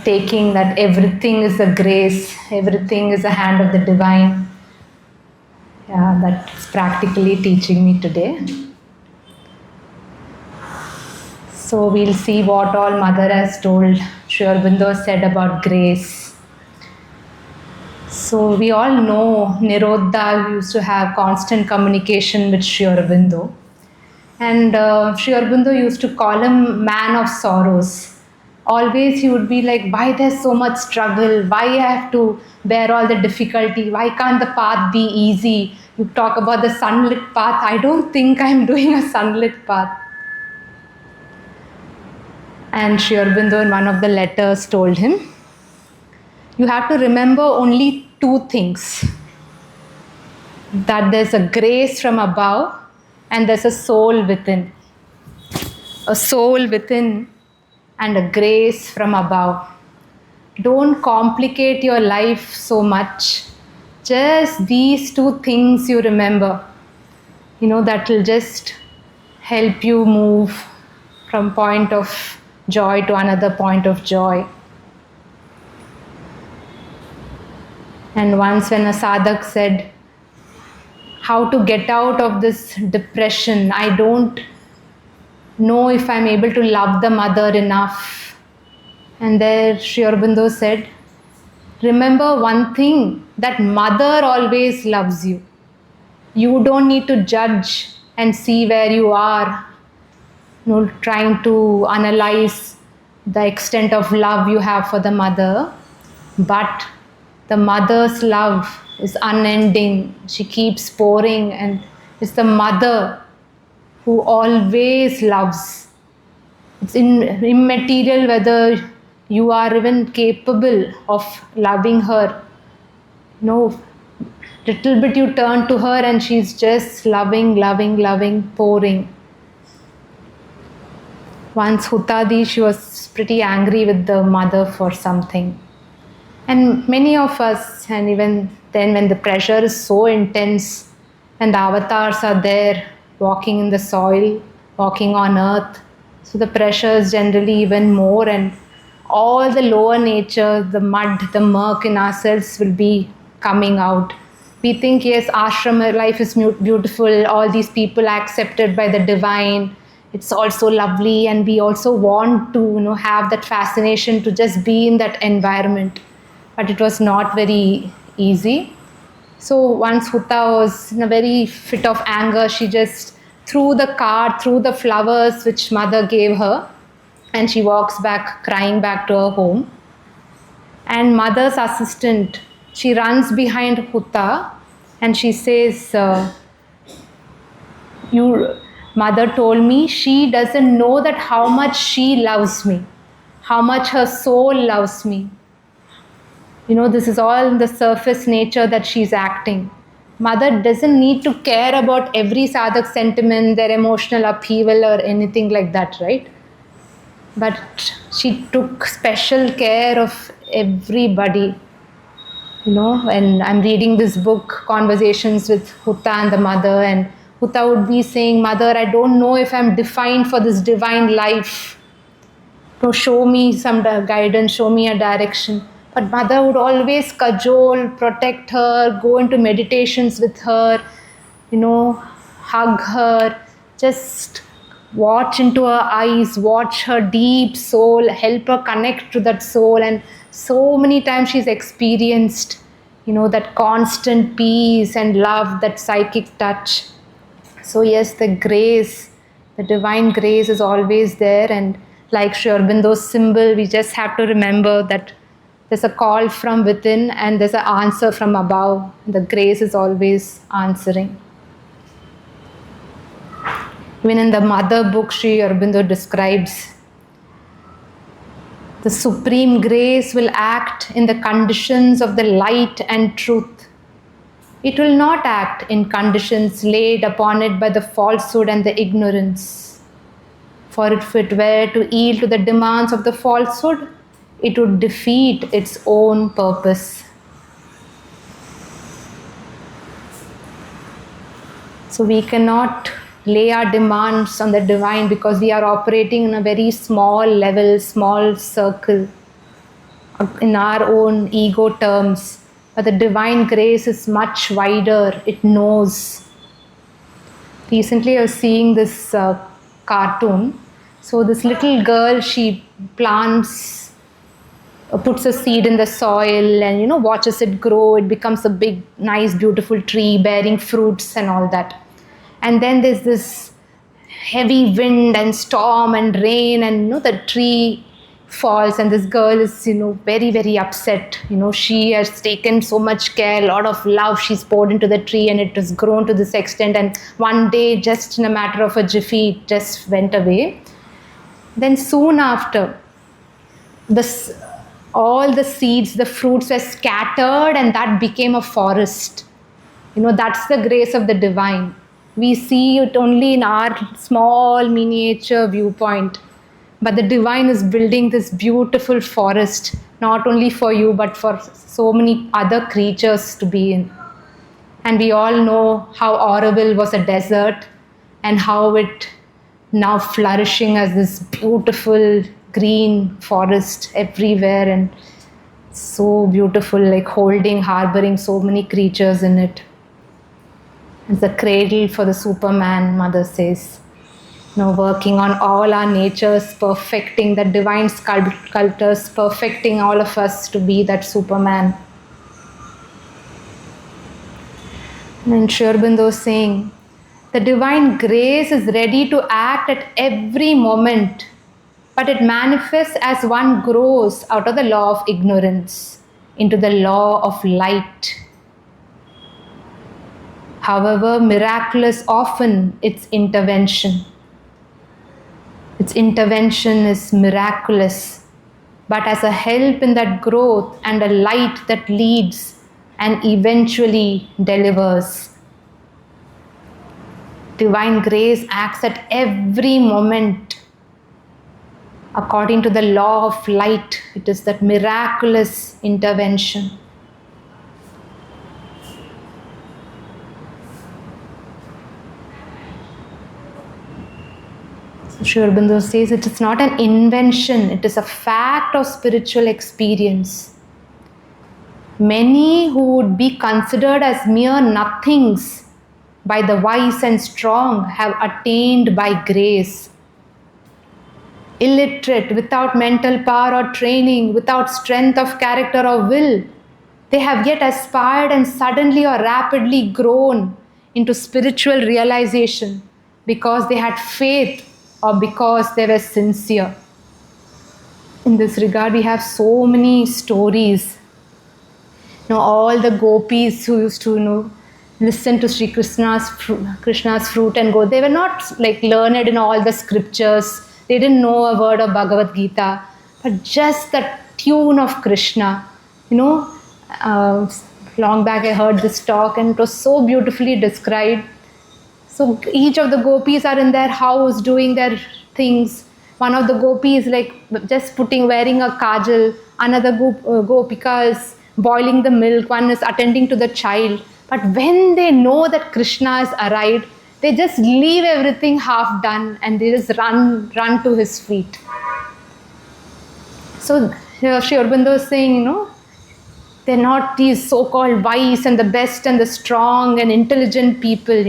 taking that everything is a grace, everything is a hand of the divine. Yeah, that's practically teaching me today. So we'll see what all Mother has told. Sri Aurobindo said about grace. So we all know Nirodha used to have constant communication with Sri Aurobindo. And Sri Aurobindo used to call him man of sorrows. Always he would be like, why there's so much struggle? Why I have to bear all the difficulty? Why can't the path be easy? You talk about the sunlit path. I don't think I'm doing a sunlit path. And Sri Aurobindo in one of the letters told him, you have to remember only two things. That there's a grace from above and there's a soul within. A soul within and a grace from above. Don't complicate your life so much. Just these two things you remember. That will just help you move from point of joy to another point of joy. And once when a sadhak said, how to get out of this depression, I don't know if I'm able to love the mother enough. And there Sri Aurobindo said, remember one thing, that mother always loves you. You don't need to judge and see where you are, trying to analyze the extent of love you have for the mother. But the mother's love is unending. She keeps pouring, and it's the mother who always loves. It's immaterial whether you are even capable of loving her. Little bit you turn to her and she's just loving, loving, loving, pouring. Once Hutadi, she was pretty angry with the mother for something. And many of us, and even then when the pressure is so intense and the avatars are there walking in the soil, walking on earth, so the pressure is generally even more, and all the lower nature, the mud, the murk in ourselves will be coming out. We think, yes, ashram life is beautiful, all these people are accepted by the divine, it's also lovely, and we also want to have that fascination to just be in that environment. But it was not very easy. So once Huta was in a very fit of anger, she just threw the card, threw the flowers which mother gave her, and she walks back, crying back to her home. And mother's assistant, she runs behind Huta and she says, mother told me she doesn't know that how much she loves me, how much her soul loves me. This is all in the surface nature that she's acting. Mother doesn't need to care about every sadhak's sentiment, their emotional upheaval or anything like that, right? But she took special care of everybody. When I'm reading this book, Conversations with Huta and the Mother, and Huta would be saying, Mother, I don't know if I'm defined for this divine life. So show me some guidance, show me a direction. But mother would always cajole, protect her, go into meditations with her, hug her, just watch into her eyes, watch her deep soul, help her connect to that soul. And so many times she's experienced, that constant peace and love, that psychic touch. So yes, the grace, the divine grace is always there. And like Sri Aurobindo's symbol, we just have to remember that there's a call from within and there's an answer from above. The grace is always answering. Even in the Mother book, Sri Aurobindo describes the supreme grace will act in the conditions of the light and truth. It will not act in conditions laid upon it by the falsehood and the ignorance. For if it were to yield to the demands of the falsehood, it would defeat its own purpose. So we cannot lay our demands on the divine because we are operating in a very small level, small circle. in our own ego terms. But the divine grace is much wider. It knows. Recently, I was seeing this cartoon. So this little girl, she plants, puts a seed in the soil, and watches it grow. It becomes a big, nice, beautiful tree bearing fruits and all that. And then there's this heavy wind and storm and rain, and the tree falls, and this girl is very, very upset. She has taken so much care, a lot of love she's poured into the tree, and it has grown to this extent, and one day, just in a matter of a jiffy, it just went away. Then soon after, all the seeds, the fruits were scattered, and that became a forest. That's the grace of the divine. We see it only in our small miniature viewpoint. But the divine is building this beautiful forest, not only for you, but for so many other creatures to be in. And we all know how Aurobindo was a desert, and how it now flourishing as this beautiful green forest everywhere, and so beautiful, like harboring so many creatures in it. It's a cradle for the Superman, Mother says. Working on all our natures, perfecting the divine sculptors, perfecting all of us to be that Superman. And Sri Aurobindo is saying, the divine grace is ready to act at every moment, but it manifests as one grows out of the law of ignorance into the law of light. However miraculous often its intervention. Its intervention is miraculous, but as a help in that growth and a light that leads and eventually delivers. Divine grace acts at every moment according to the law of light. It is that miraculous intervention. Sri Aurobindo says it is not an invention, it is a fact of spiritual experience. Many who would be considered as mere nothings by the wise and strong have attained by grace. Illiterate, without mental power or training, without strength of character or will, they have yet aspired and suddenly or rapidly grown into spiritual realization because they had faith or because they were sincere. In this regard, we have so many stories. All the gopis who used to listen to Sri Krishna's fruit and go, they were not like learned in all the scriptures. They didn't know a word of Bhagavad Gita, but just the tune of Krishna. Long back I heard this talk, and it was so beautifully described. So each of the gopis are in their house doing their things. One of the gopis like just wearing a kajal. Another gopika is boiling the milk. One is attending to the child. But when they know that Krishna has arrived, they just leave everything half done and they just run to his feet. So here Sri Aurobindo is saying, they're not these so-called wise and the best and the strong and intelligent people,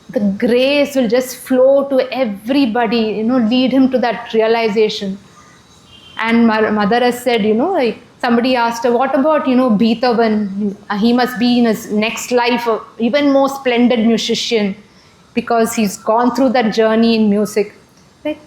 The grace will just flow to everybody, lead him to that realization. And Mother has said, like somebody asked her, what about, Beethoven? He must be in his next life an even more splendid musician because he's gone through that journey in music. Like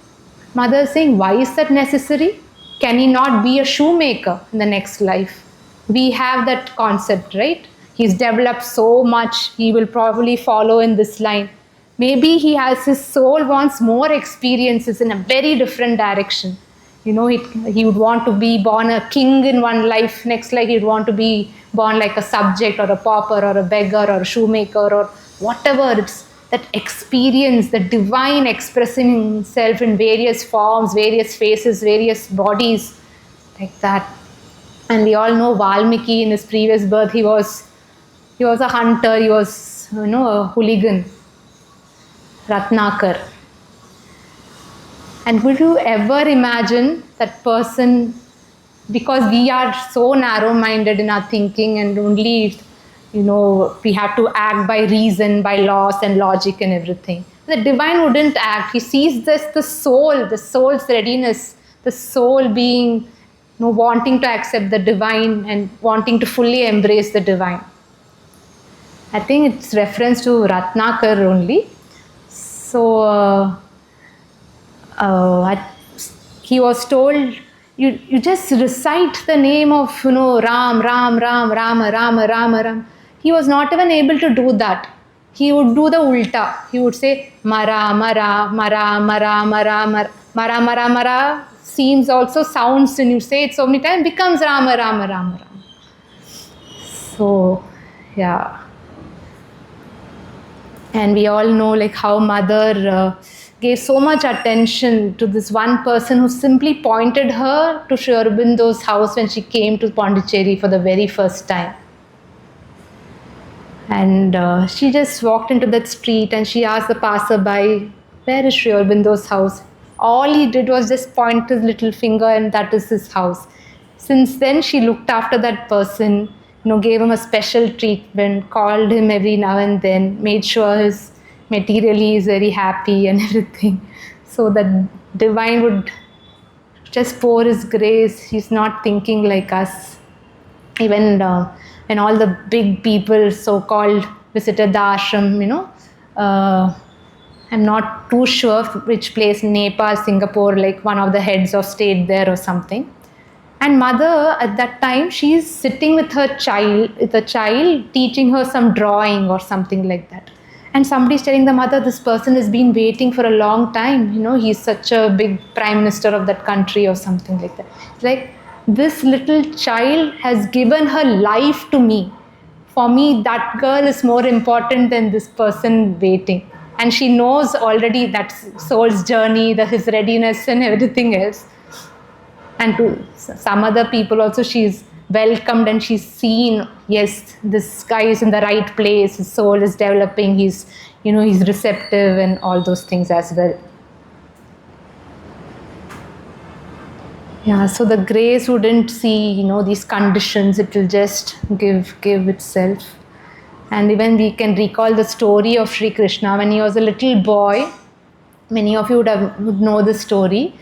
Mother is saying, why is that necessary? Can he not be a shoemaker in the next life? We have that concept, right? He's developed so much, he will probably follow in this line. Maybe his soul wants more experiences in a very different direction. He would want to be born a king in one life, next life he'd want to be born like a subject or a pauper or a beggar or a shoemaker or whatever. It's that experience, the divine expressing himself in various forms, various faces, various bodies, like that. And we all know Valmiki in his previous birth, he was a hunter, he was a hooligan, Ratnakar. And would you ever imagine that person because we are so narrow-minded in our thinking, and only, we have to act by reason, by laws and logic and everything. The divine wouldn't act. He sees this, the soul's readiness, the soul being, wanting to accept the divine and wanting to fully embrace the divine. I think it's reference to Ratnakar only. So he was told, you just recite the name of, Ram, Ram, Ram, Rama, Rama, Rama, Ram. He was not even able to do that. He would do the ulta. He would say, Mara, Mara, Mara, Mara, Mara, Mara, Mara, Mara, Mara. Seems also sounds, and you say it so many times, becomes Rama, Rama, Rama, Rama. So, yeah. And we all know like how mother gave so much attention to this one person who simply pointed her to Sri Aurobindo's house when she came to Pondicherry for the very first time. And she just walked into that street and she asked the passerby, where is Sri Aurobindo's house? All he did was just point his little finger, and that is his house. Since then, she looked after that person, gave him a special treatment, called him every now and then, made sure his materially is very happy and everything. So that divine would just pour his grace. He's not thinking like us. Even when all the big people, so-called, visited the ashram, I'm not too sure which place, Nepal, Singapore, like one of the heads of state there or something. And mother at that time, she's sitting with her child, teaching her some drawing or something like that. And somebody's telling the mother, this person has been waiting for a long time. He's such a big prime minister of that country or something like that. It's like, this little child has given her life to me. For me, that girl is more important than this person waiting. And she knows already that soul's journey, his readiness and everything else. And to some other people also, she's welcomed and she's seen, yes, this guy is in the right place, his soul is developing, he's receptive and all those things as well. Yeah, so the grace wouldn't see, these conditions, it will just give itself. And even we can recall the story of Sri Krishna when he was a little boy. Many of you would know the story.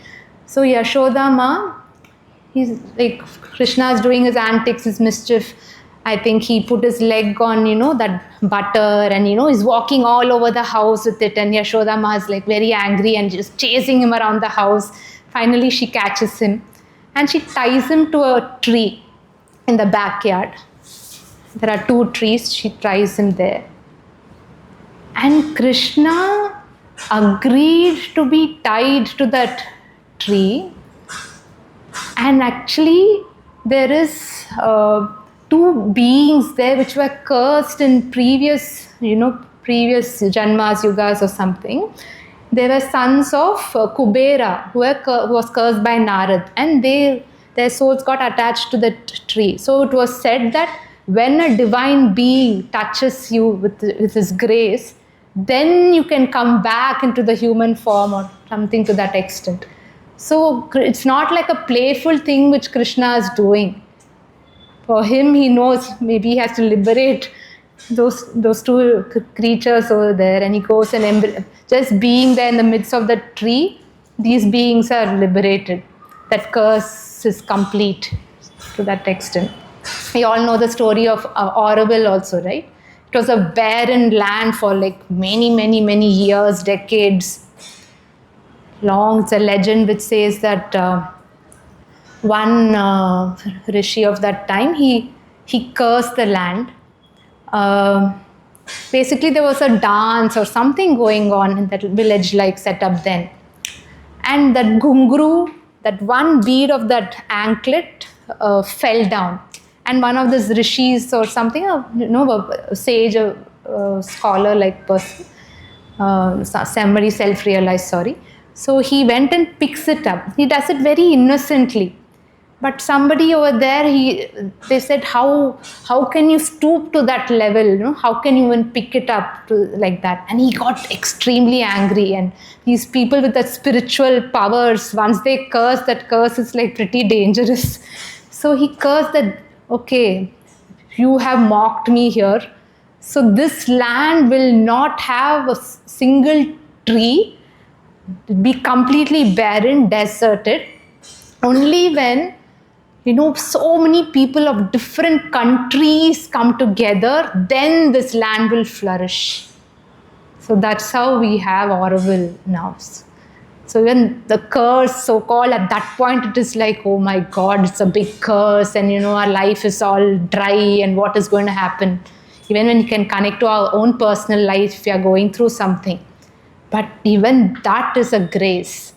So Yashoda Ma, he's like, Krishna is doing his antics, his mischief. I think he put his leg on, that butter, and, he's walking all over the house with it. And Yashoda Ma is like very angry and just chasing him around the house. Finally, she catches him and she ties him to a tree in the backyard. There are 2 trees, she ties him there. And Krishna agreed to be tied to that tree. And actually, there is 2 beings there which were cursed in previous janmas, yugas or something. They were sons of Kubera, who was cursed by Narad, and their souls got attached to the tree. So it was said that when a divine being touches you with his grace, then you can come back into the human form or something to that extent. So it's not like a playful thing which Krishna is doing. For him, he knows maybe he has to liberate those 2 creatures over there, and he goes and just being there in the midst of the tree, these beings are liberated. That curse is complete to that extent. We all know the story of Aurobindo also, right? It was a barren land for like many, many, many years, decades long. It's a legend which says that one rishi of that time, he cursed the land. Basically, there was a dance or something going on in that village-like setup then. And that gungru, that one bead of that anklet fell down. And one of these rishis or something, a sage, a scholar-like person, somebody self-realized, sorry. So he went and picks it up. He does it very innocently. But somebody over there, they said, how can you stoop to that level? How can you even pick it up like that? And he got extremely angry. And these people with that spiritual powers, once they curse, that curse is like pretty dangerous. So he cursed that, okay, you have mocked me here. So this land will not have a single tree, be completely barren, deserted. Only when, so many people of different countries come together, then this land will flourish. So that's how we have Aurobindo now. So even the curse, so-called, at that point, it is like, oh my God, it's a big curse, and our life is all dry, and what is going to happen? Even when you can connect to our own personal life, we are going through something. But even that is a grace,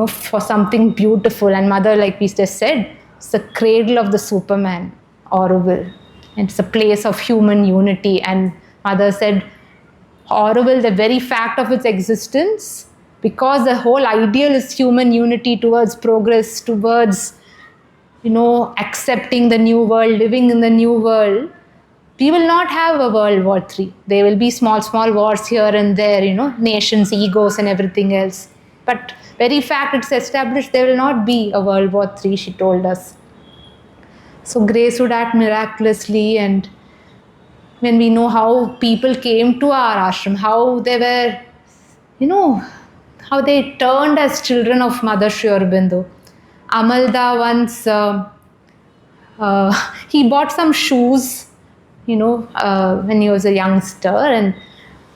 for something beautiful. And Mother, like we just said, it's the cradle of the Superman, Aurobindo. It's a place of human unity. And Mother said, Aurobindo, the very fact of its existence, because the whole ideal is human unity towards progress, towards, accepting the new world, living in the new world, we will not have a World War III. There will be small wars here and there, nations, egos and everything else. But very fact it's established, there will not be a World War III, she told us. So grace would act miraculously. And when we know how people came to our ashram, how they were, how they turned as children of Mother Sri Aurobindo. Amalda once, he bought some shoes, when he was a youngster, and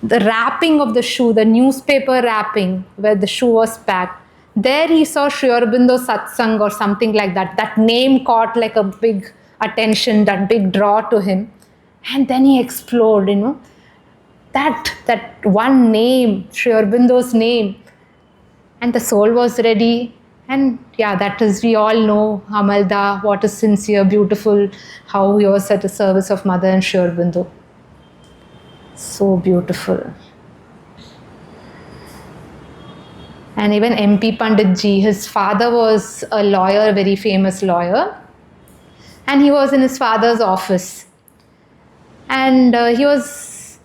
the wrapping of the shoe, the newspaper wrapping where the shoe was packed, there he saw Sri Aurobindo Satsang or something like that. That name caught like a big attention, that big draw to him. And then he explored, that one name, Sri Aurobindo's name. And the soul was ready. And that is, we all know Amalda, what is sincere, beautiful, how he was at the service of Mother and Sri Aurobindo. So beautiful. And even MP Panditji, his father was a lawyer, a very famous lawyer. And he was in his father's office. And he was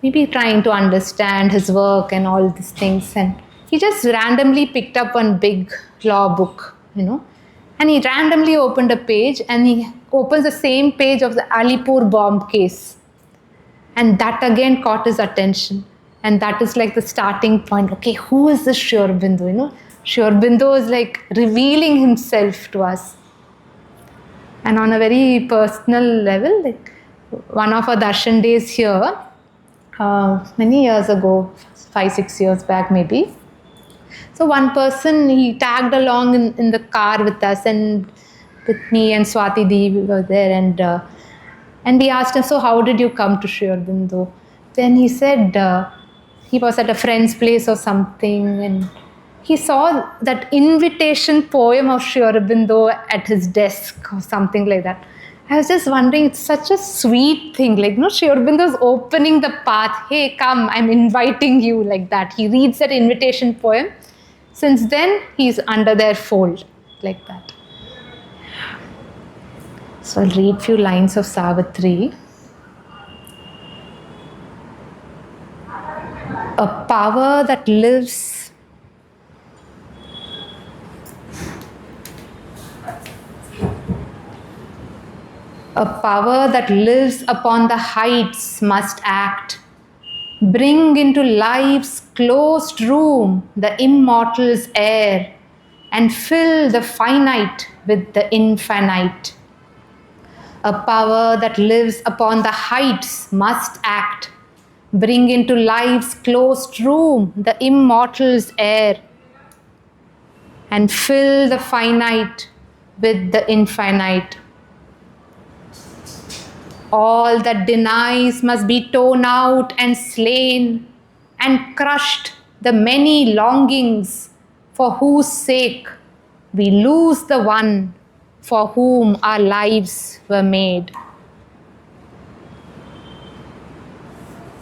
maybe trying to understand his work and all these things. And he just randomly picked up one big law book, and he randomly opened a page, and he opens the same page of the Alipur bomb case. And that again caught his attention. And that is like the starting point. Okay, who is this Sri Aurobindo? Sri Aurobindo is like revealing himself to us. And on a very personal level, like one of our darshan days here, many years ago, 5-6 years back maybe. So one person, he tagged along in the car with us, and with me and Swati Di, we were there, and we asked him, so how did you come to Sri Aurobindo? Then he said he was at a friend's place or something, and he saw that invitation poem of Sri Aurobindo at his desk or something like that. I was just wondering, it's such a sweet thing, like, Sri Aurobindo is opening the path. Hey, come, I'm inviting you, like that. He reads that invitation poem. Since then, he's under their fold, like that. So I'll read a few lines of Savitri. A power that lives upon the heights must act, bring into life's closed room the immortal's air, and fill the finite with the infinite. A power that lives upon the heights must act, bring into life's closed room the immortal's air, and fill the finite with the infinite. All that denies must be torn out and slain, and crushed the many longings for whose sake we lose the one for whom our lives were made.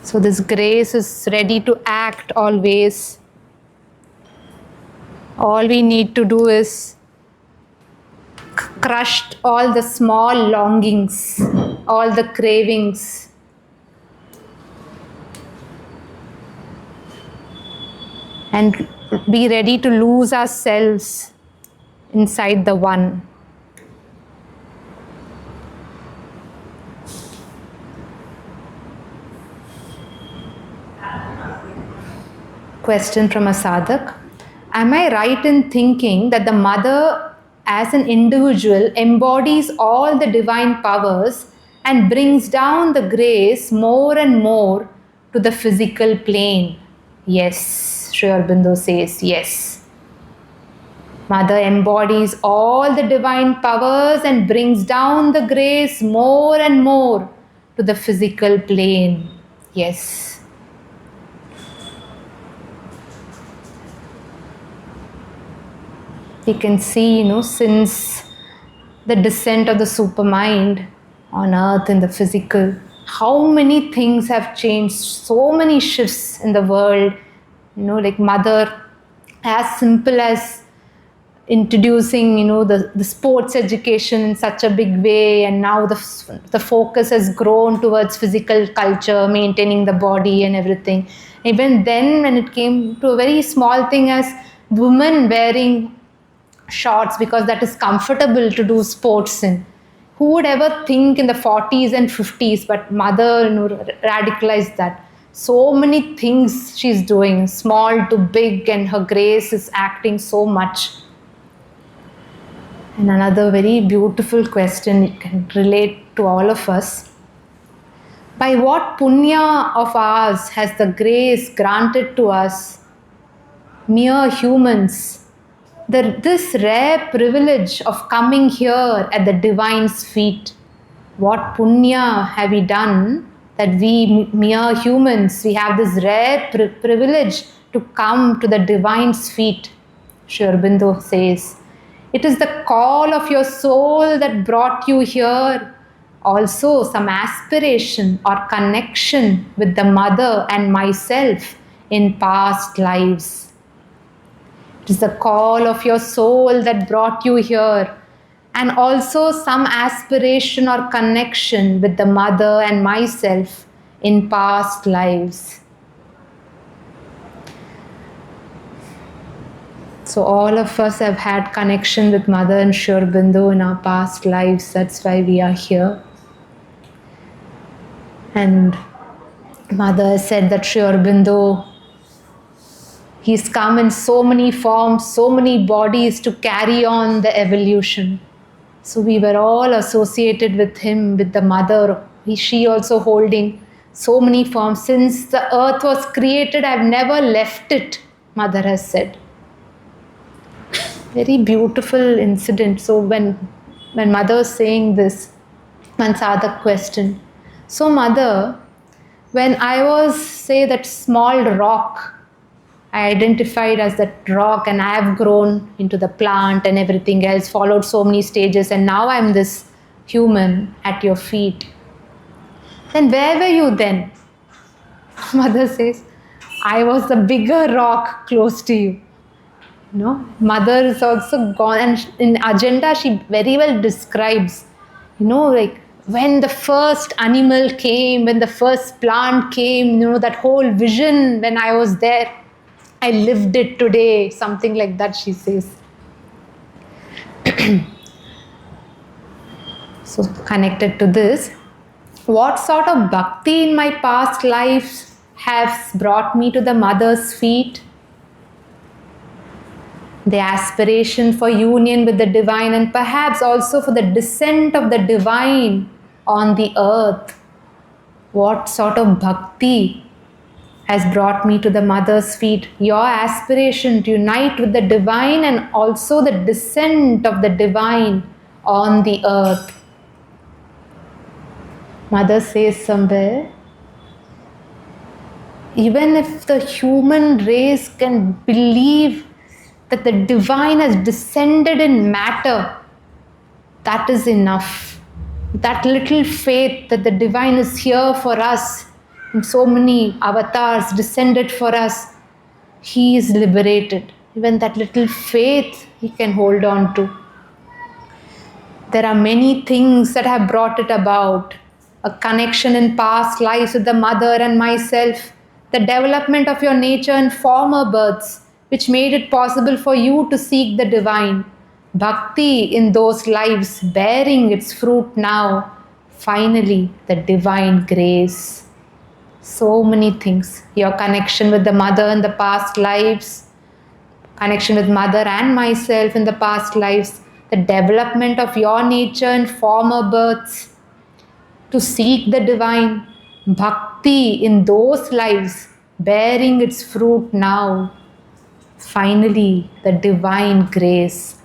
So this grace is ready to act always. All we need to do is crush all the small longings, all the cravings. And be ready to lose ourselves inside the one. Question from a sadhak. Am I right in thinking that the mother as an individual embodies all the divine powers and brings down the grace more and more to the physical plane? Yes, Sri Aurobindo says yes. Mother embodies all the divine powers and brings down the grace more and more to the physical plane. Yes. We can see, since the descent of the supermind on earth in the physical, how many things have changed, so many shifts in the world. Like mother, as simple as introducing the sports education in such a big way, and now the focus has grown towards physical culture, maintaining the body and everything. Even then, when it came to a very small thing as women wearing shorts because that is comfortable to do sports in, who would ever think in the 40s and 50s? But mother radicalized that. So many things she's doing, small to big, and her grace is acting so much. And another very beautiful question, it can relate to all of us. By what punya of ours has the grace granted to us, mere humans, this rare privilege of coming here at the divine's feet? What punya have we done that we mere humans, we have this rare privilege to come to the divine's feet? Sri Aurobindo says, it is the call of your soul that brought you here. Also, some aspiration or connection with the mother and myself in past lives. It is the call of your soul that brought you here. And also some aspiration or connection with the mother and myself in past lives. So all of us have had connection with Mother and Sri Aurobindo in our past lives. That's why we are here. And Mother said that Sri Aurobindo, he's come in so many forms, so many bodies to carry on the evolution. So we were all associated with him, with the Mother. She also holding so many forms. Since the earth was created, I've never left it, Mother has said. Very beautiful incident. So when Mother is saying this, one sadhak question. So Mother, when I was, say, that small rock, I identified as that rock, and I have grown into the plant and everything else, followed so many stages, and now I'm this human at your feet. Then where were you then? Mother says, I was the bigger rock close to you. Mother is also gone, and in agenda she very well describes, like when the first animal came, when the first plant came, that whole vision when I was there, I lived it today, something like that she says. So connected to this, what sort of bhakti in my past life has brought me to the Mother's feet? The aspiration for union with the divine, and perhaps also for the descent of the divine on the earth. What sort of bhakti has brought me to the Mother's feet? Your aspiration to unite with the divine and also the descent of the divine on the earth. Mother says somewhere, even if the human race can believe that the divine has descended in matter, that is enough. That little faith that the divine is here for us, in so many avatars descended for us, he is liberated. Even that little faith he can hold on to. There are many things that have brought it about. A connection in past lives with the Mother and myself, the development of your nature in former births, which made it possible for you to seek the divine. Bhakti in those lives bearing its fruit now. Finally, the divine grace. So many things. Your connection with the mother in the past lives, connection with mother and myself in the past lives, the development of your nature in former births, to seek the divine, bhakti in those lives, bearing its fruit now. Finally, the divine grace.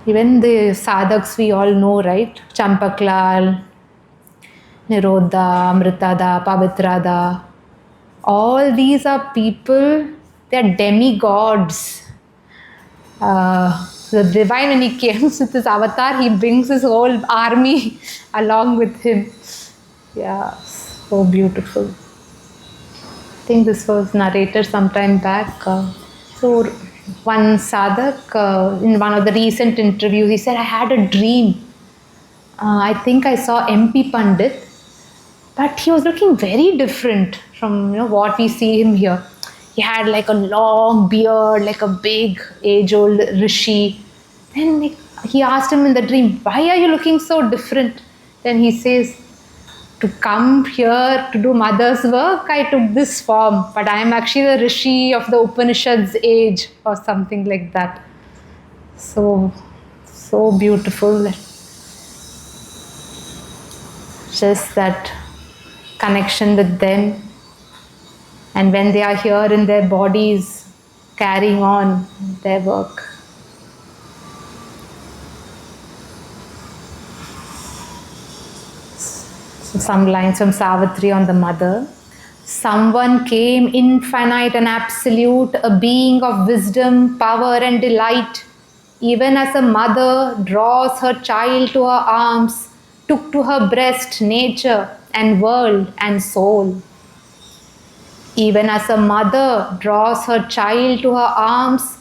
Even the sadhaks we all know, right? Champaklal, Nirodha, Amritada, Pavitrada. All these are people, they are demigods. The divine, when he came with his avatar, he brings his whole army along with him. Yeah, so beautiful. I think this was narrated sometime back. So one sadhak, in one of the recent interviews, he said, I had a dream. I think I saw MP Pandit, but he was looking very different from what we see him here. He had like a long beard, like a big age-old rishi. Then he asked him in the dream, why are you looking so different? Then he says, to come here to do mother's work, I took this form, but I am actually the rishi of the Upanishads age or something like that. So beautiful. Just that connection with them, and when they are here in their bodies carrying on their work. So some lines from Savitri on the mother. Someone came, infinite and absolute, a being of wisdom, power and delight. Even as a mother draws her child to her arms, took to her breast nature and world and soul. Even as a mother draws her child to her arms,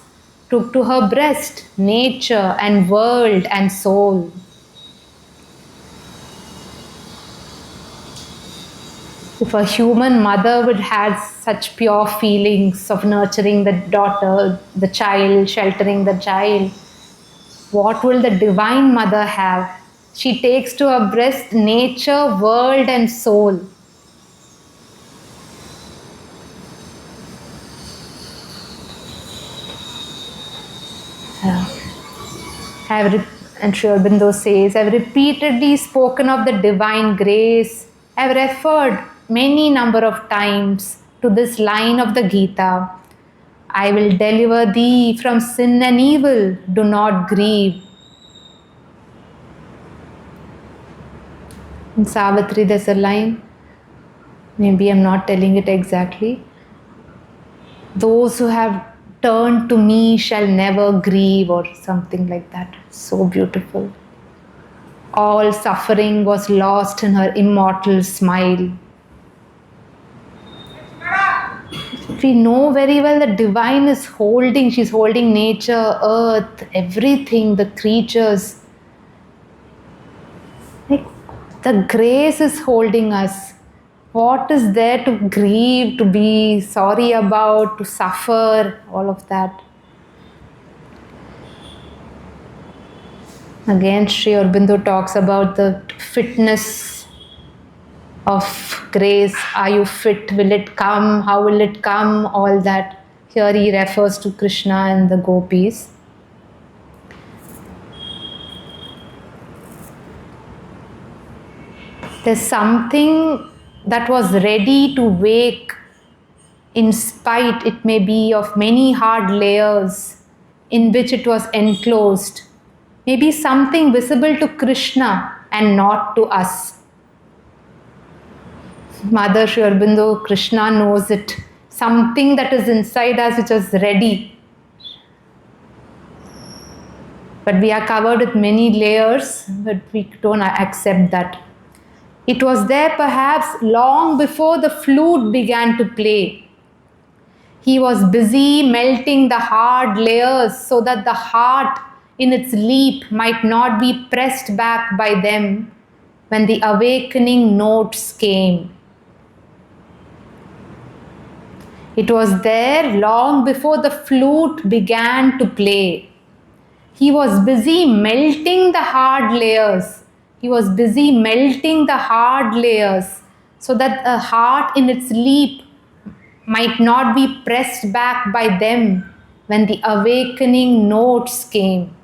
took to her breast nature and world and soul. If a human mother would have such pure feelings of nurturing the daughter, the child, sheltering the child, what will the divine mother have? She takes to her breast nature, world and soul. And Sri Aurobindo says, I have repeatedly spoken of the divine grace. I have referred many number of times to this line of the Gita. I will deliver thee from sin and evil. Do not grieve. In Savitri there's a line, maybe I'm not telling it exactly. Those who have turned to me shall never grieve, or something like that. So beautiful. All suffering was lost in her immortal smile. We know very well the divine is holding, she's holding nature, earth, everything, the creatures. Like the grace is holding us. What is there to grieve, to be sorry about, to suffer, all of that? Again, Sri Aurobindo talks about the fitness of grace. Are you fit? Will it come? How will it come? All that. Here he refers to Krishna and the gopis. There's something that was ready to wake in spite, it may be, of many hard layers in which it was enclosed. Maybe something visible to Krishna and not to us. Mother Sri Aurobindo, Krishna knows it. Something that is inside us which is ready. But we are covered with many layers, but we don't accept that. It was there perhaps long before the flute began to play. He was busy melting the hard layers so that the heart in its leap might not be pressed back by them when the awakening notes came. It was there long before the flute began to play. He was busy melting the hard layers. He was busy melting the hard layers so that a heart in its leap might not be pressed back by them when the awakening notes came.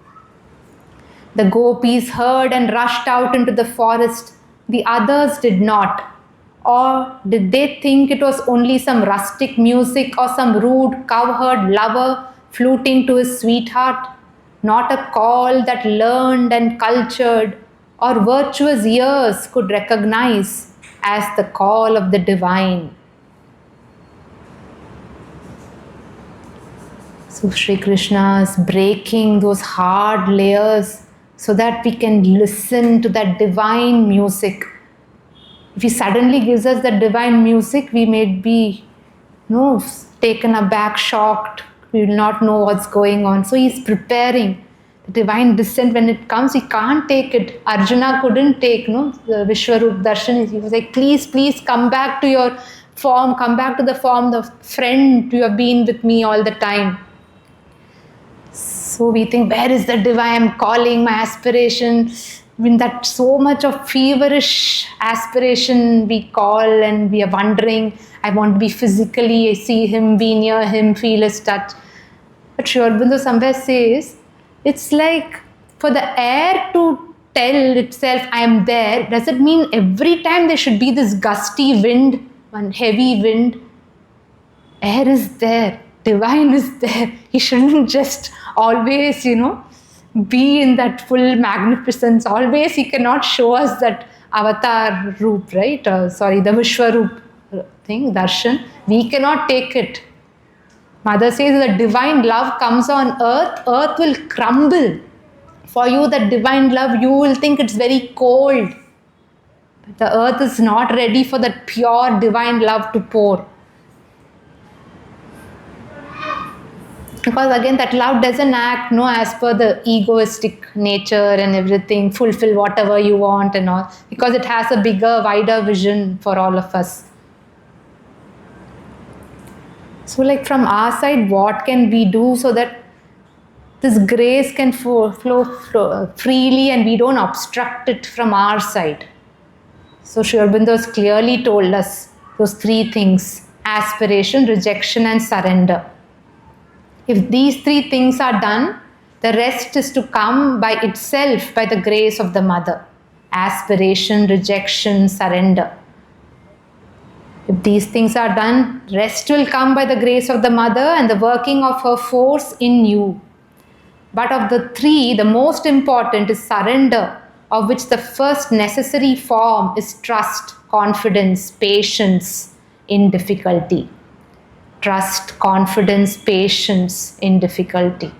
The gopis heard and rushed out into the forest. The others did not. Or did they think it was only some rustic music or some rude cowherd lover fluting to his sweetheart? Not a call that learned and cultured or virtuous ears could recognize as the call of the divine. So Sri Krishna is breaking those hard layers so that we can listen to that divine music. If he suddenly gives us that divine music, we may be taken aback, shocked. We will not know what's going on. So he's preparing the divine descent. When it comes, he can't take it. Arjuna couldn't take the Vishwarup Darshan. He was like, please, please come back to your form. Come back to the form of friend you have been with me all the time. So we think, where is the divine? I'm calling my aspiration. In that so much of feverish aspiration we call, and we are wondering, I want to be physically, see him, be near him, feel his touch. But Sri Aurobindo somewhere says, it's like for the air to tell itself, I am there, does it mean every time there should be this gusty wind, one heavy wind? Air is there, divine is there. He shouldn't just always, be in that full magnificence. Always he cannot show us that avatar roop, right? The Vishwarup thing, darshan. We cannot take it. Mother says the divine love comes on earth will crumble. For you, that divine love, you will think it's very cold. But the earth is not ready for that pure divine love to pour. Because again, that love doesn't act as per the egoistic nature and everything, fulfill whatever you want and all, because it has a bigger, wider vision for all of us. So from our side, what can we do so that this grace can flow freely and we don't obstruct it from our side? So Sri Aurobindo has clearly told us those three things: aspiration, rejection and surrender. If these three things are done, the rest is to come by itself by the grace of the mother. Aspiration, rejection, surrender. If these things are done, rest will come by the grace of the mother and the working of her force in you. But of the three, the most important is surrender, of which the first necessary form is trust, confidence, patience in difficulty. Trust, confidence, patience in difficulty.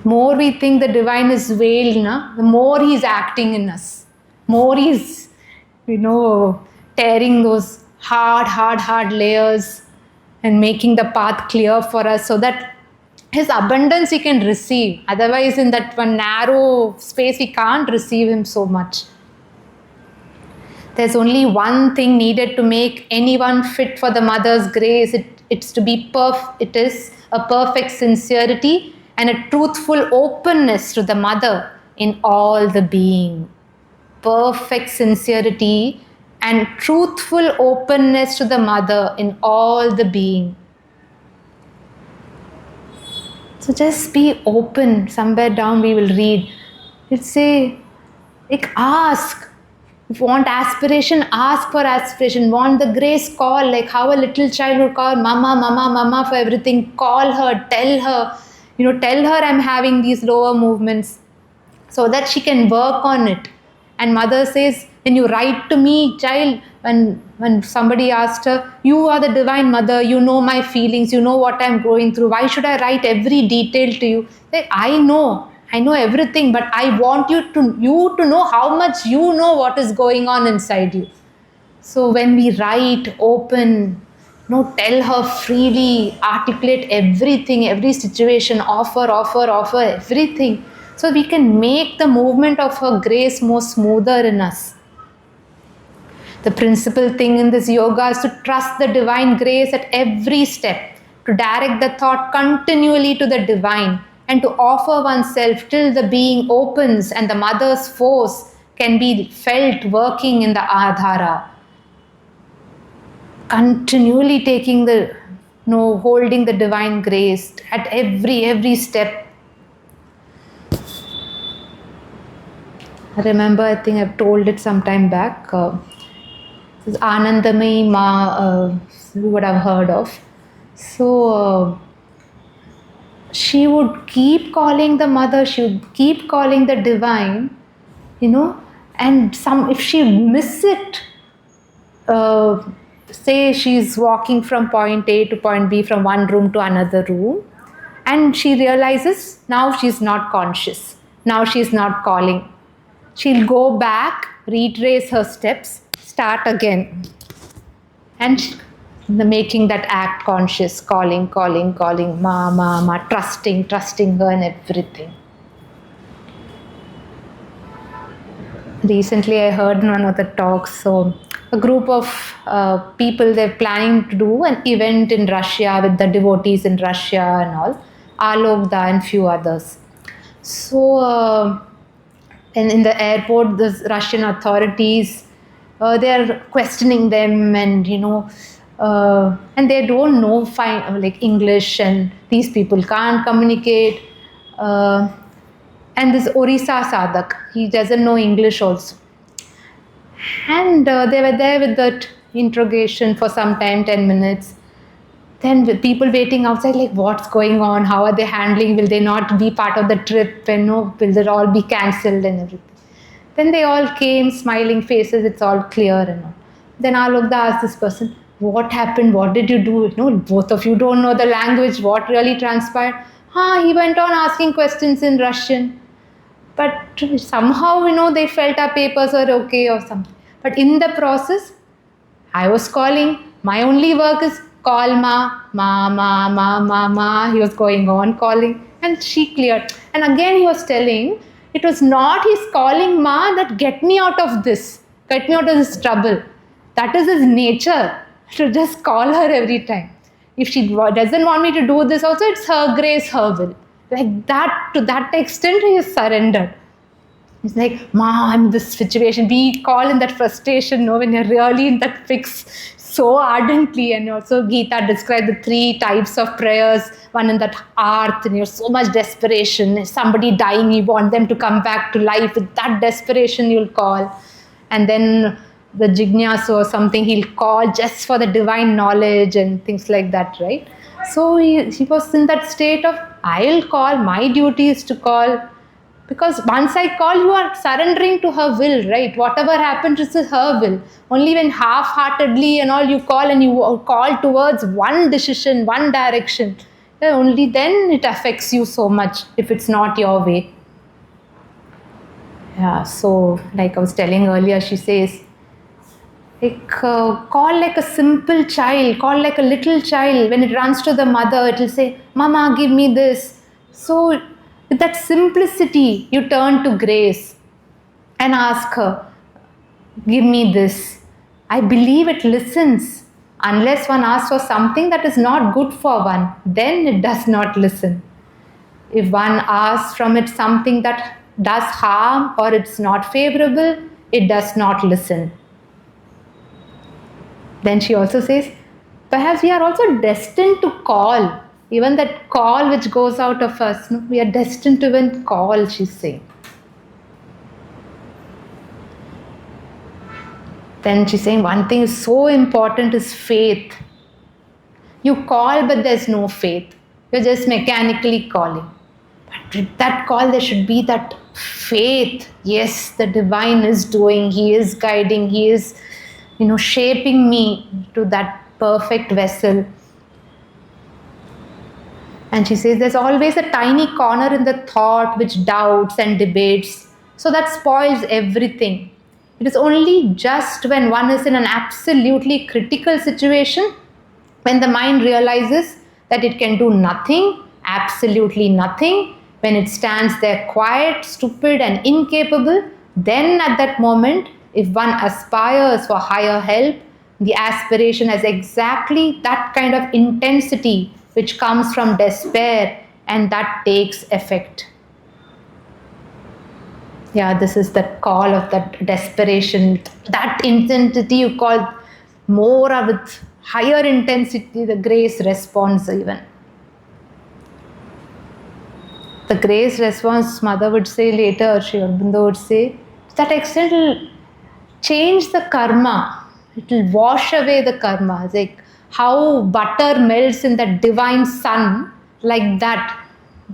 More we think the divine is veiled, the more he's acting in us. More he's, tearing those hard layers and making the path clear for us so that his abundance he can receive. Otherwise, in that one narrow space, we can't receive him so much. There's only one thing needed to make anyone fit for the mother's grace. It's to be it is a perfect sincerity and a truthful openness to the mother in all the being. Perfect sincerity and truthful openness to the mother in all the being. So just be open. Somewhere down we will read. It'll say, ask. If you want aspiration, ask for aspiration. Want the grace, call. Like how a little child would call mama for everything. Call her, tell her. Tell her I'm having these lower movements so that she can work on it. And mother says, when you write to me, child, when somebody asked her, you are the divine mother, you know my feelings, you know what I'm going through. Why should I write every detail to you? Like, I know everything, but I want you to know how much you know what is going on inside you. So when we write, open, tell her freely, articulate everything, every situation, offer everything. So we can make the movement of her grace more smoother in us. The principal thing in this yoga is to trust the divine grace at every step, to direct the thought continually to the divine and to offer oneself till the being opens and the mother's force can be felt working in the Adhara. Continually taking the, holding the divine grace at every step. I remember, I think I've told it some time back. This is Anandamayi Ma, you would have heard of. So she would keep calling the mother, she would keep calling the divine, and if she miss it, say she's walking from point A to point B, from one room to another room, and she realizes now she's not conscious, now she's not calling. She'll go back, retrace her steps, start again, and making that act conscious, calling, ma, trusting her in everything. Recently I heard in one of the talks, so a group of people, they're planning to do an event in Russia with the devotees in Russia and all, Aurobindo and few others. So and in the airport, the Russian authorities, they're questioning them, and and they don't know English, and these people can't communicate. And this Orissa Sadhak, he doesn't know English also. And they were there with that interrogation for some time, 10 minutes. Then with people waiting outside, like, what's going on? How are they handling? Will they not be part of the trip? And will it all be cancelled and everything? Then they all came, smiling faces, it's all clear and all. Then Aurobindo asked this person, what happened? What did you do? Both of you don't know the language. What really transpired? He went on asking questions in Russian. But somehow, they felt our papers were okay or something. But in the process, I was calling. My only work is call ma. He was going on calling, and she cleared. And again he was telling, it was not his calling ma that get me out of this trouble. That is his nature, to just call her every time. If she doesn't want me to do this also, it's her grace, her will. Like that, to that extent he is surrendered. It's like, ma, I'm in this situation. We call in that frustration, when you're really in that fix so ardently. And also Gita described the 3 types of prayers. One in that earth, and you're so much desperation. If somebody dying, you want them to come back to life. With that desperation, you'll call. And then the Jignasu or something, he'll call just for the divine knowledge and things like that, right? So he was in that state of, I'll call, my duty is to call. Because once I call, you are surrendering to her will, right? Whatever happens is her will. Only when half-heartedly and all you call, and you call towards one decision, one direction, only then it affects you so much if it's not your way. Yeah, so like I was telling earlier, she says, call like a simple child, call like a little child. When it runs to the mother, it will say, Mama, give me this. So with that simplicity, you turn to grace and ask her, give me this. I believe it listens. Unless one asks for something that is not good for one, then it does not listen. If one asks from it something that does harm or it's not favorable, it does not listen. Then she also says, perhaps we are also destined to call. Even that call which goes out of us, we are destined to even call, she's saying. Then she's saying one thing is so important is faith. You call, but there's no faith. You're just mechanically calling. But with that call, there should be that faith. Yes, the divine is doing, he is guiding, he is, shaping me to that perfect vessel. And she says there's always a tiny corner in the thought which doubts and debates. So that spoils everything. It is only just when one is in an absolutely critical situation, when the mind realizes that it can do nothing, absolutely nothing, when it stands there quiet, stupid and incapable, then at that moment, if one aspires for higher help, the aspiration has exactly that kind of intensity which comes from despair and that takes effect. Yeah, this is the call of that desperation, that intensity you call more with higher intensity, the grace responds even. The grace response, Mother would say later, Sri Aurobindo would say, to that extent it will change the karma. It will wash away the karma. It's like how butter melts in that divine sun, like that.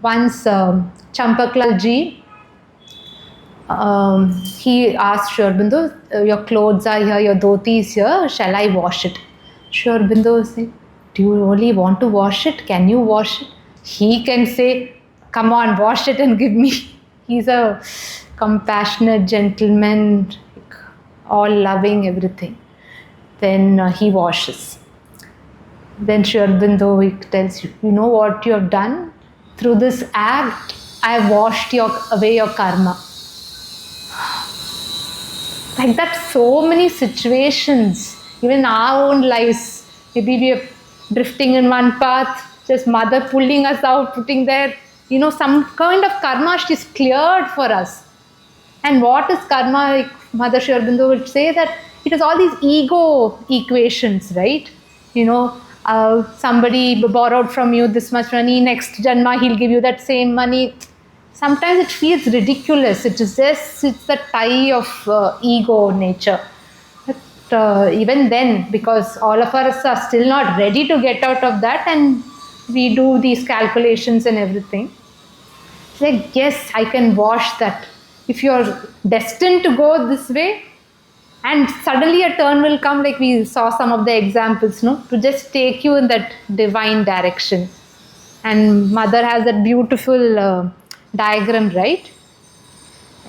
Once Champaklal ji, he asked Sri Aurobindo, your clothes are here, your dhoti is here, shall I wash it? Sri Aurobindo said, do you really want to wash it? Can you wash it? He can say, come on, wash it and give me. He's a compassionate gentleman, all loving everything. Then he washes. Then Sri Aurobindo tells you, you know what you have done? Through this act, I have washed away your karma. Like that, so many situations, even in our own lives, maybe we are drifting in one path, just Mother pulling us out, putting there, some kind of karma she's cleared for us. And what is karma? Like Mother Sri Aurobindo would say that it is all these ego equations, right? Somebody borrowed from you this much money, next janma he'll give you that same money. Sometimes it feels ridiculous. It's the tie of ego nature. But even then, because all of us are still not ready to get out of that, and we do these calculations and everything. It's like, yes, I can wash that. If you're destined to go this way, and suddenly a turn will come, like we saw some of the examples, to just take you in that divine direction. And Mother has that beautiful diagram, right?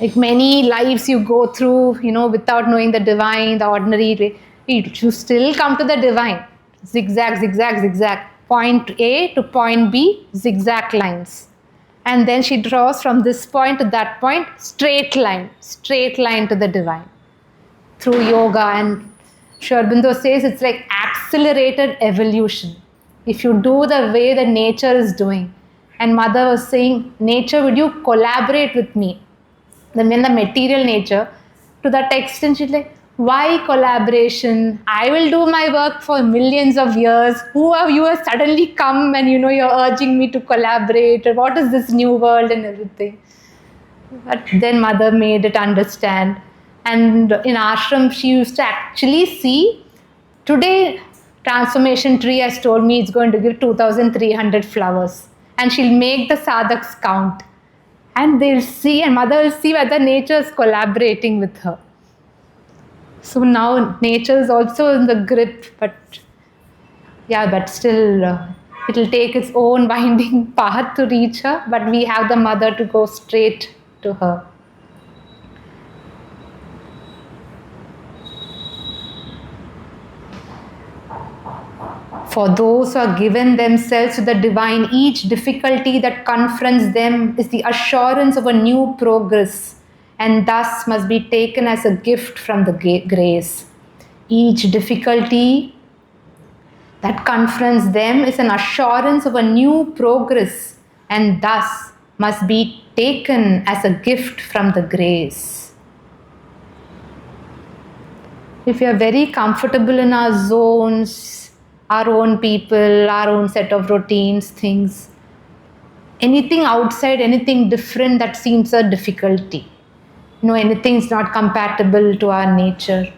Like many lives you go through, without knowing the divine, the ordinary way, you still come to the divine. Zigzag, zigzag, zigzag. Point A to point B, zigzag lines. And then she draws from this point to that point, straight line to the divine. Through yoga, and Sri Aurobindo says it's like accelerated evolution. If you do the way the nature is doing. And Mother was saying, nature, would you collaborate with me? Then when the material nature, to that extent, she's like, why collaboration? I will do my work for millions of years. Who are you have suddenly come and you're urging me to collaborate? Or what is this new world and everything? But then Mother made it understand. And in ashram, she used to actually see, today transformation tree has told me it's going to give 2,300 flowers. And she'll make the sadhaks count. And they'll see, and Mother will see whether nature is collaborating with her. So now nature is also in the grip, but still it'll take its own winding path to reach her, but we have the Mother to go straight to her. For those who are given themselves to the divine, each difficulty that confronts them is the assurance of a new progress, and thus must be taken as a gift from the grace. Each difficulty that confronts them is an assurance of a new progress, and thus must be taken as a gift from the grace. If we are very comfortable in our zones, our own people, our own set of routines, things, anything outside, anything different, that seems a difficulty. Anything is not compatible to our nature.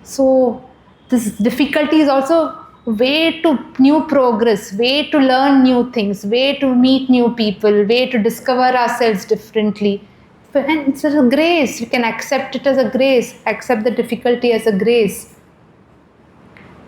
So this difficulty is also way to new progress, way to learn new things, way to meet new people, way to discover ourselves differently. And it's a grace. You can accept it as a grace, accept the difficulty as a grace.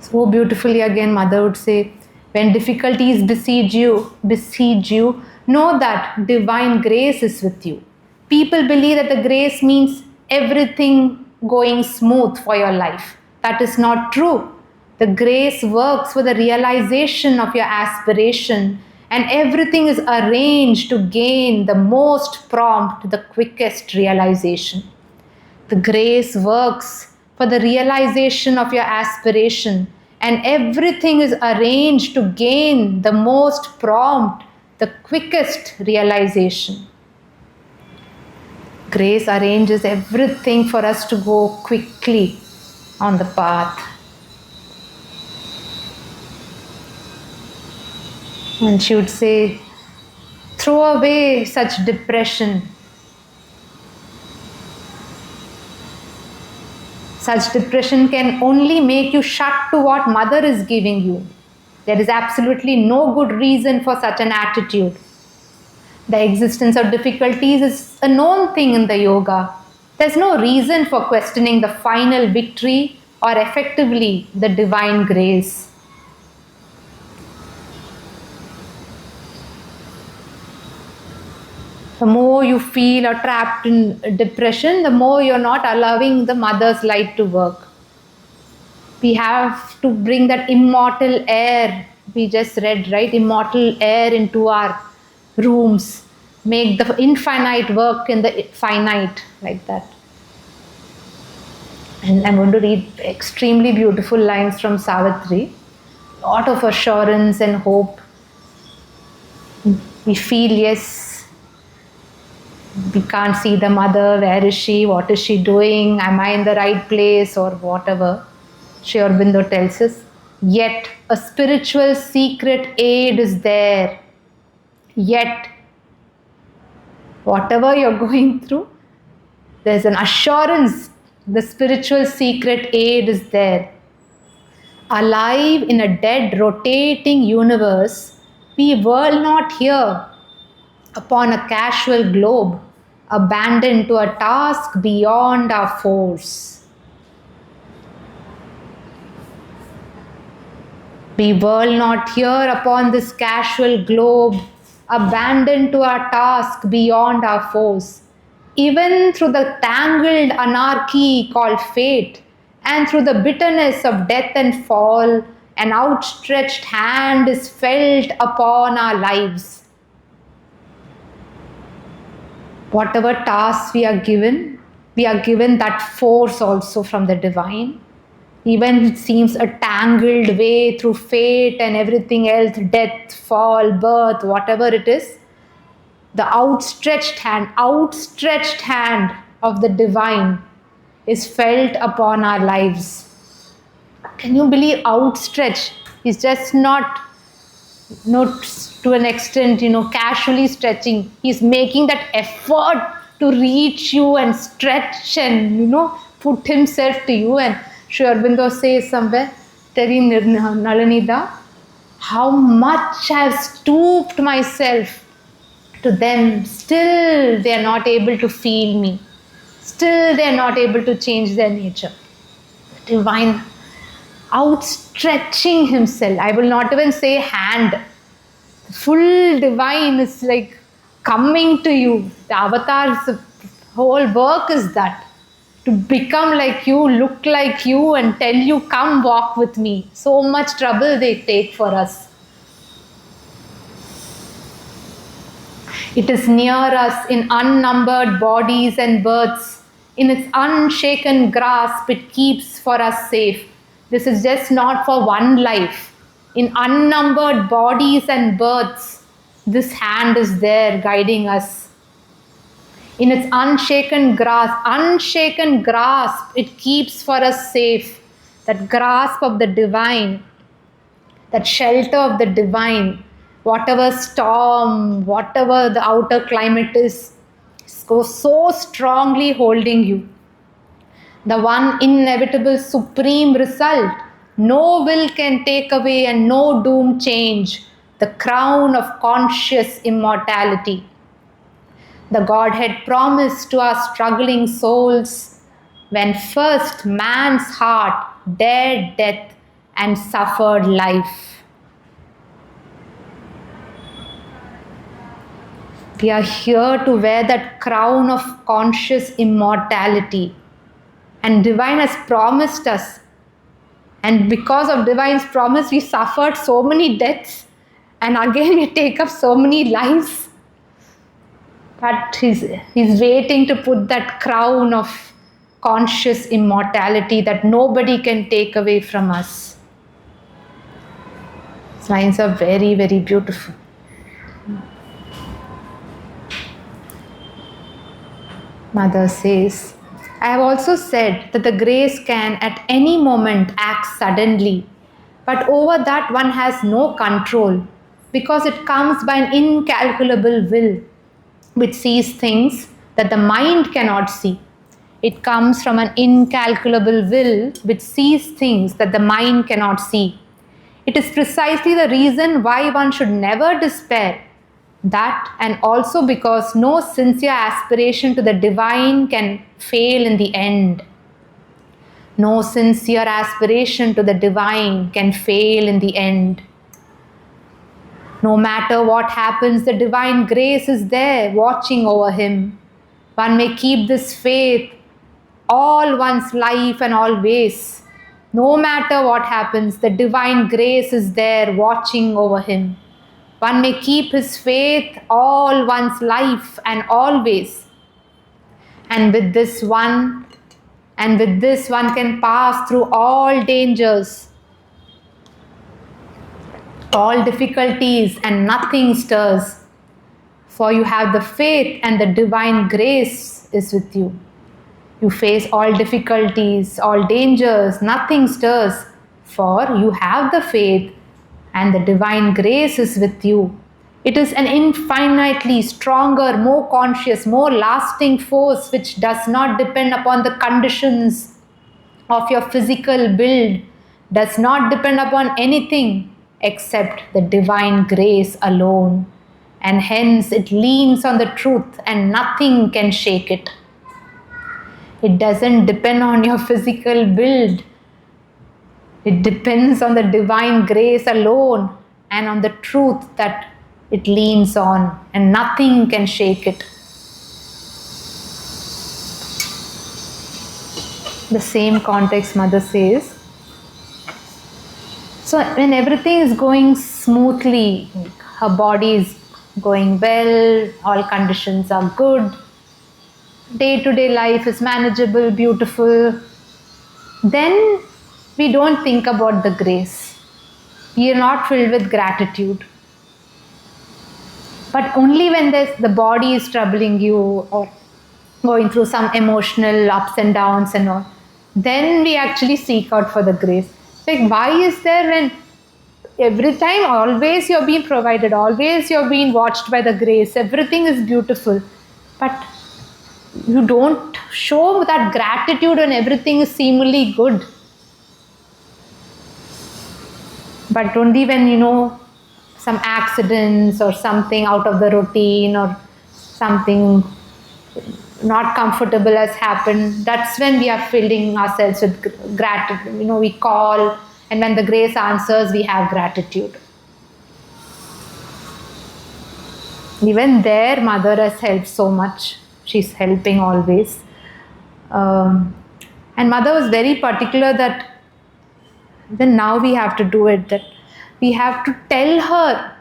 So beautifully again, Mother would say, when difficulties besiege you, know that divine grace is with you. People believe that the grace means everything going smooth for your life. That is not true. The grace works for the realization of your aspiration, and everything is arranged to gain the most prompt, the quickest realization. The grace works for the realization of your aspiration, and everything is arranged to gain the most prompt, the quickest realization. Grace arranges everything for us to go quickly on the path. And she would say, throw away such depression. Such depression can only make you shut to what Mother is giving you. There is absolutely no good reason for such an attitude. The existence of difficulties is a known thing in the yoga. There's no reason for questioning the final victory or effectively the divine grace. The more you feel or trapped in depression, the more you're not allowing the Mother's light to work. We have to bring that immortal air, we just read, right? Immortal air into our rooms. Make the infinite work in the finite, like that. And I'm going to read extremely beautiful lines from Savitri. A lot of assurance and hope. We feel, yes, we can't see the Mother. Where is she? What is she doing? Am I in the right place? Or whatever. Sri Aurobindo tells us. Yet a spiritual secret aid is there. Yet, whatever you're going through, there's an assurance. The spiritual secret aid is there. Alive in a dead, rotating universe, we whirl not here upon a casual globe, abandoned to a task beyond our force. We whirl not here upon this casual globe, abandoned to our task beyond our force. Even through the tangled anarchy called fate, and through the bitterness of death and fall, an outstretched hand is felt upon our lives. Whatever tasks we are given that force also from the divine. Even it seems a tangled way through fate and everything else, death, fall, birth, whatever it is, the outstretched hand of the divine is felt upon our lives. Can you believe outstretched is just not to an extent, casually stretching. He's making that effort to reach you and stretch and, put himself to you. And Sri Aurobindo says somewhere, Teri Nalanida, how much I've stooped myself to them, still they are not able to feel me. Still they are not able to change their nature. The divine outstretching himself. I will not even say hand. The full divine is like coming to you. The avatar's whole work is that. To become like you, look like you, and tell you, come walk with me. So much trouble they take for us. It is near us in unnumbered bodies and births. In its unshaken grasp, it keeps for us safe. This is just not for one life. In unnumbered bodies and births, this hand is there guiding us. In its unshaken grasp, it keeps for us safe. That grasp of the divine, that shelter of the divine, whatever storm, whatever the outer climate is, goes so strongly holding you. The one inevitable supreme result, no will can take away and no doom change, the crown of conscious immortality. The Godhead promised to our struggling souls when first man's heart dared death and suffered life. We are here to wear that crown of conscious immortality. And divine has promised us. And because of divine's promise, we suffered so many deaths. And again we take up so many lives. But he's waiting to put that crown of conscious immortality that nobody can take away from us. These lines are very, very beautiful. Mother says, I have also said that the grace can at any moment act suddenly, but over that one has no control because it comes by an incalculable will which sees things that the mind cannot see. It comes from an incalculable will which sees things that the mind cannot see. It is precisely the reason why one should never despair. That, and also because no sincere aspiration to the divine can fail in the end. No sincere aspiration to the divine can fail in the end. No matter what happens, the divine grace is there watching over him. One may keep this faith all one's life and always. No matter what happens, the divine grace is there watching over him. One may keep his faith all one's life and always. And with this one can pass through all dangers, all difficulties, and nothing stirs. For you have the faith and the divine grace is with you. You face all difficulties, all dangers, nothing stirs, for you have the faith and the divine grace is with you. It is an infinitely stronger, more conscious, more lasting force which does not depend upon the conditions of your physical build, does not depend upon anything except the divine grace alone. And hence it leans on the truth and nothing can shake it. It doesn't depend on your physical build. It depends on the divine grace alone and on the truth that it leans on, and nothing can shake it. The same context, Mother says. So when everything is going smoothly, her body is going well, all conditions are good, day-to-day life is manageable, beautiful, then we don't think about the grace. We are not filled with gratitude. But only when the body is troubling you or going through some emotional ups and downs and all, then we actually seek out for the grace. Like, why is there when every time, always you're being provided, always you're being watched by the grace, everything is beautiful, but you don't show that gratitude when everything is seemingly good. But only when, some accidents or something out of the routine or something not comfortable has happened, that's when we are filling ourselves with gratitude. We call, and when the grace answers, we have gratitude. Even there, Mother has helped so much. She's helping always. And Mother was very particular that then now we have to do it, that we have to tell her,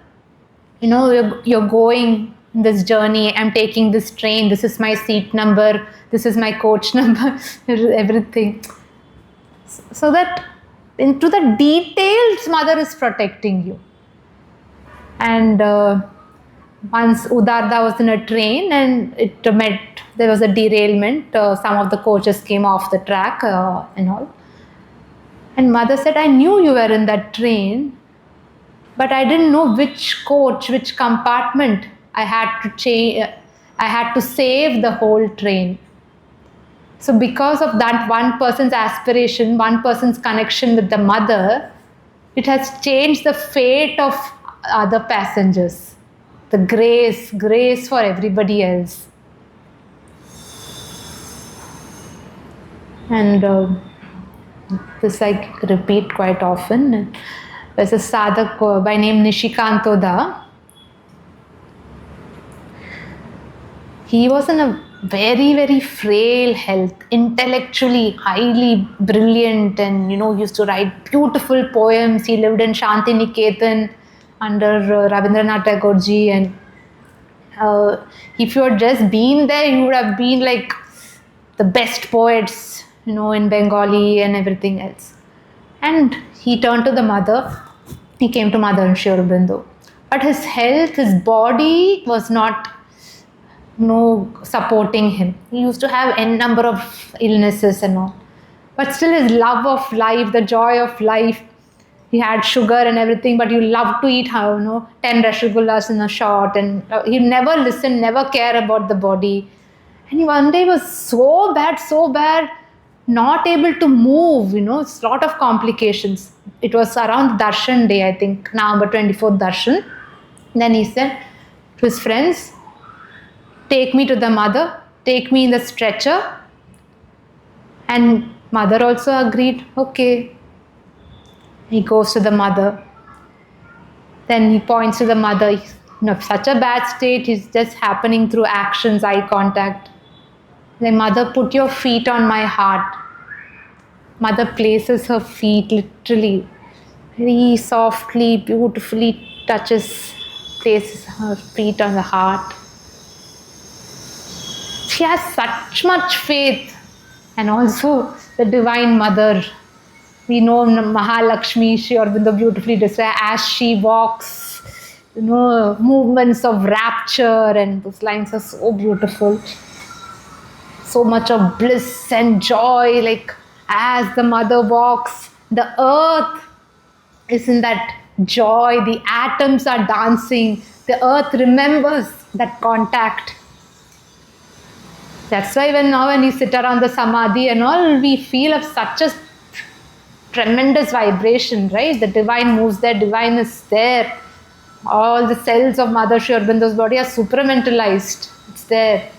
you're going this journey, I'm taking this train, this is my seat number, this is my coach number, everything. So that into the details, Mother is protecting you. And once Udarda was in a train and there was a derailment, some of the coaches came off the track and all. And Mother said, I knew you were in that train, but I didn't know which coach, which compartment I had to change. I had to save the whole train. So because of that one person's aspiration, one person's connection with the Mother, it has changed the fate of other passengers. The grace for everybody else. And this I repeat quite often. There's a sadhak by name Nishikantoda. He was in a very, very frail health, intellectually highly brilliant, and used to write beautiful poems. He lived in Shantiniketan under Rabindranath Tagore ji, and if you had just been there, you would have been like the best poets, in Bengali and everything else. And he turned to the Mother. He came to Mother and Aurobindo. But his health, his body was not supporting him. He used to have n number of illnesses and all. But still his love of life, the joy of life, he had sugar and everything, but he loved to eat 10 rasgullas in a shot, and he never listened, never cared about the body. And one day was so bad, not able to move, it's a lot of complications. It was around Darshan day, I think, November 24th Darshan. Then he said to his friends, take me to the mother, take me in the stretcher. And mother also agreed, okay. He goes to the mother. Then he points to the mother. Such a bad state is just happening through actions, eye contact. The mother, put your feet on my heart. Mother places her feet literally, very softly, beautifully places her feet on the heart. She has such much faith. And also the Divine Mother. We know Mahalakshmi, Sri Aurobindo beautifully described, as she walks, movements of rapture, and those lines are so beautiful. So much of bliss and joy, like as the mother walks, the earth is in that joy, the atoms are dancing, the earth remembers that contact. That's why when you sit around the samadhi and all, we feel of such a tremendous vibration, right? The divine moves there, divine is there. All the cells of Mother Sri Aurobindo's body are supramentalized. It's there.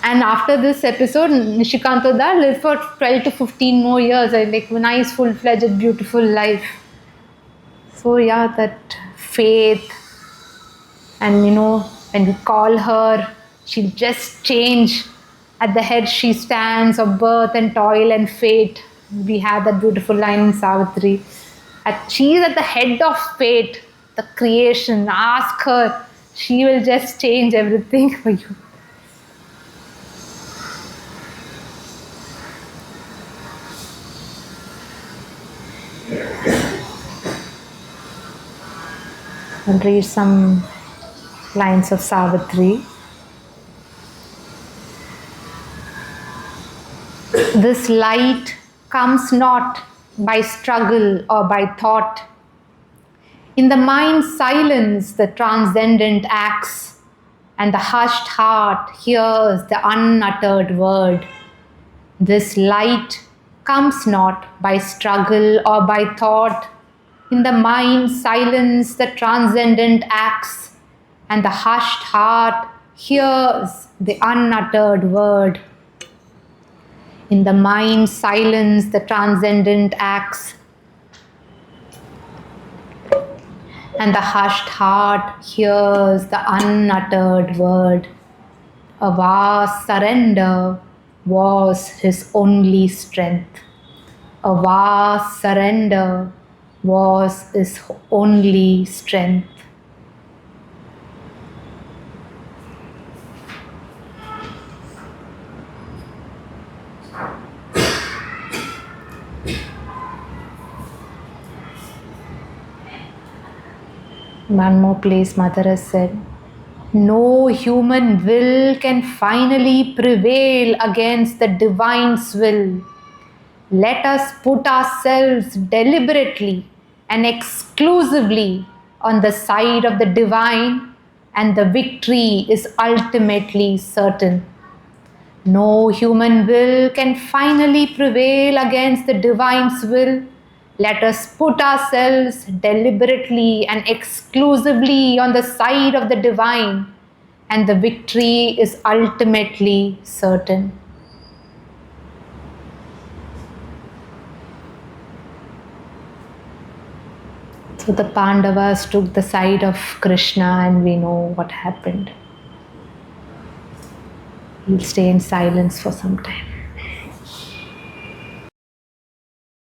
And after this episode, Nishikanta Da lived for 12 to 15 more years. Like a nice, full-fledged, beautiful life. So yeah, that faith. And when we call her, she'll just change. At the head she stands of birth and toil and fate. We have that beautiful line in Savitri. She is at the head of fate, the creation. Ask her. She will just change everything for you. I'll read some lines of Savitri. This light comes not by struggle or by thought. In the mind's silence, the transcendent acts, and the hushed heart hears the unuttered word. This light comes not by struggle or by thought. In the mind's silence, the transcendent acts, and the hushed heart hears the unuttered word. In the mind's silence, the transcendent acts, and the hushed heart hears the unuttered word. A vast surrender was his only strength. A vast surrender was his only strength. One more place, Mother has said, no human will can finally prevail against the Divine's will. Let us put ourselves deliberately and exclusively on the side of the Divine, and the victory is ultimately certain. No human will can finally prevail against the Divine's will. Let us put ourselves deliberately and exclusively on the side of the Divine, and the victory is ultimately certain. So the Pandavas took the side of Krishna, and we know what happened. We'll stay in silence for some time.